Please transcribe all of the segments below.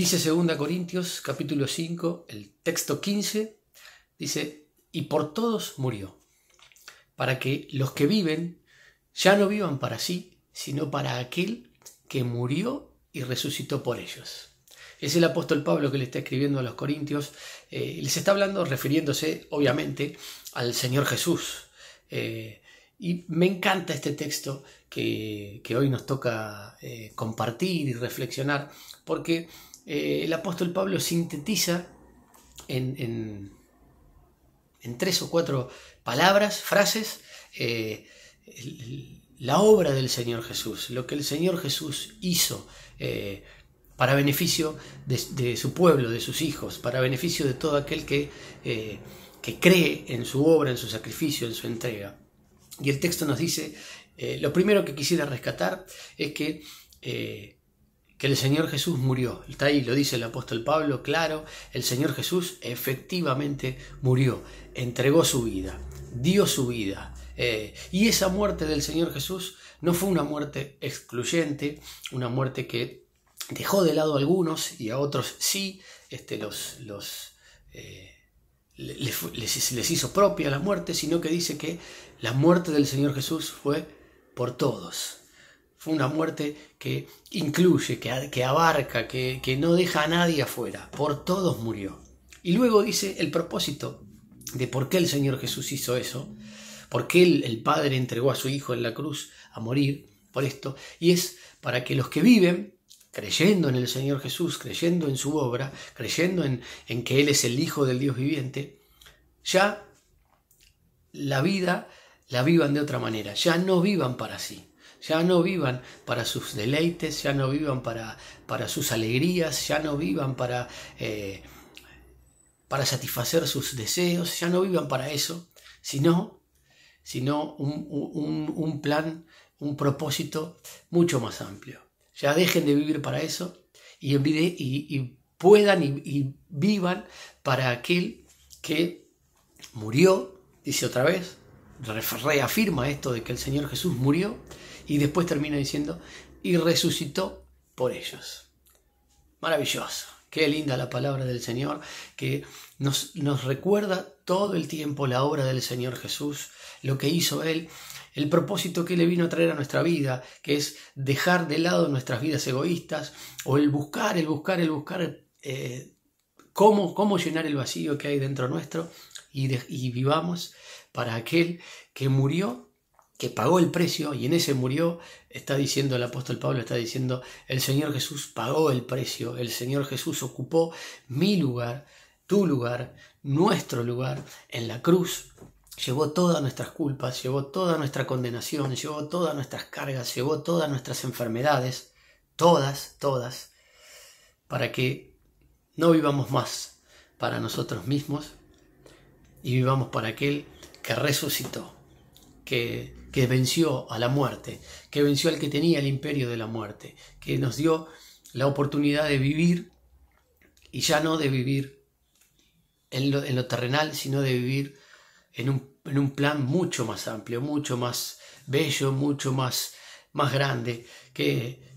Dice 2 Corintios capítulo 5, el texto 15, dice, y por todos murió, para que los que viven ya no vivan para sí, sino para aquel que murió y resucitó por ellos. Es el apóstol Pablo que le está escribiendo a los corintios, les está hablando refiriéndose obviamente al Señor Jesús. Y me encanta este texto que hoy nos toca compartir y reflexionar, porque el apóstol Pablo sintetiza en 3 o 4 palabras, frases, la obra del Señor Jesús, lo que el Señor Jesús hizo para beneficio de su pueblo, de sus hijos, para beneficio de todo aquel que cree en su obra, en su sacrificio, en su entrega. Y el texto nos dice, lo primero que quisiera rescatar es que el Señor Jesús murió. Está ahí, lo dice el apóstol Pablo, claro, el Señor Jesús efectivamente murió, entregó su vida, dio su vida. Y esa muerte del Señor Jesús no fue una muerte excluyente, una muerte que dejó de lado a algunos y a otros sí, les hizo propia la muerte, sino que dice que la muerte del Señor Jesús fue por todos. Fue una muerte que incluye, que abarca, que no deja a nadie afuera. Por todos murió. Y luego dice el propósito de por qué el Señor Jesús hizo eso, por qué el Padre entregó a su Hijo en la cruz a morir por esto, y es para que los que viven creyendo en el Señor Jesús, creyendo en su obra, creyendo en que Él es el Hijo del Dios viviente, ya la vida la vivan de otra manera, ya no vivan para sí, ya no vivan para sus deleites, ya no vivan para sus alegrías, ya no vivan para satisfacer sus deseos, ya no vivan para eso, sino un plan, un propósito mucho más amplio. Ya dejen de vivir para eso y puedan y vivan para aquel que murió, dice otra vez, reafirma esto de que el Señor Jesús murió y después termina diciendo, y resucitó por ellos. Maravilloso, qué linda la palabra del Señor, que nos recuerda todo el tiempo la obra del Señor Jesús, lo que hizo Él, el propósito que Él vino a traer a nuestra vida, que es dejar de lado nuestras vidas egoístas, o el buscar cómo llenar el vacío que hay dentro nuestro, y vivamos para aquel que murió, que pagó el precio, y en ese murió, está diciendo el apóstol Pablo, está diciendo, el Señor Jesús pagó el precio, el Señor Jesús ocupó mi lugar, tu lugar, nuestro lugar en la cruz. Llevó todas nuestras culpas, llevó toda nuestra condenación, llevó todas nuestras cargas, llevó todas nuestras enfermedades, todas, para que no vivamos más para nosotros mismos y vivamos para aquel que resucitó, que venció a la muerte, que venció al que tenía el imperio de la muerte, que nos dio la oportunidad de vivir, y ya no de vivir en lo terrenal, sino de vivir en un plan mucho más amplio, mucho más bello, mucho más grande.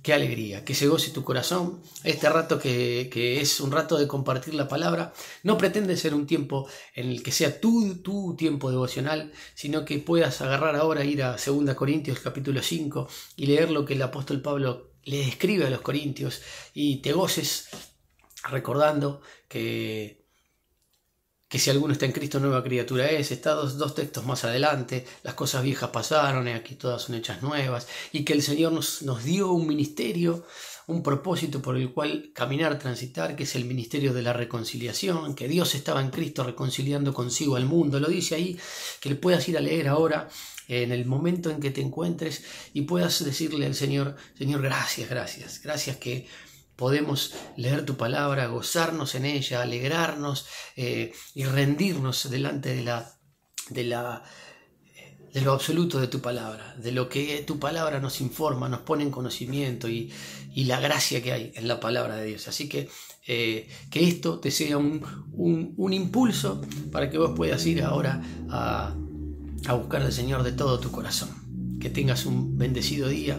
Qué alegría, que se goce tu corazón. Este rato que es un rato de compartir la palabra, no pretende ser un tiempo en el que sea tu tiempo devocional, sino que puedas agarrar ahora, ir a 2 Corintios capítulo 5 y leer lo que el apóstol Pablo le escribe a los corintios, y te goces recordando que si alguno está en Cristo, nueva criatura es. Está dos textos más adelante, las cosas viejas pasaron y aquí todas son hechas nuevas, y que el Señor nos dio un ministerio, un propósito por el cual caminar, transitar, que es el ministerio de la reconciliación, que Dios estaba en Cristo reconciliando consigo al mundo. Lo dice ahí, que le puedas ir a leer ahora, en el momento en que te encuentres, y puedas decirle al Señor, Señor, gracias que podemos leer tu palabra, gozarnos en ella, alegrarnos y rendirnos delante de lo absoluto de tu palabra, de lo que tu palabra nos informa, nos pone en conocimiento, y la gracia que hay en la palabra de Dios. Así que esto te sea un impulso para que vos puedas ir ahora a buscar al Señor de todo tu corazón. Que tengas un bendecido día.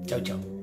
Chau.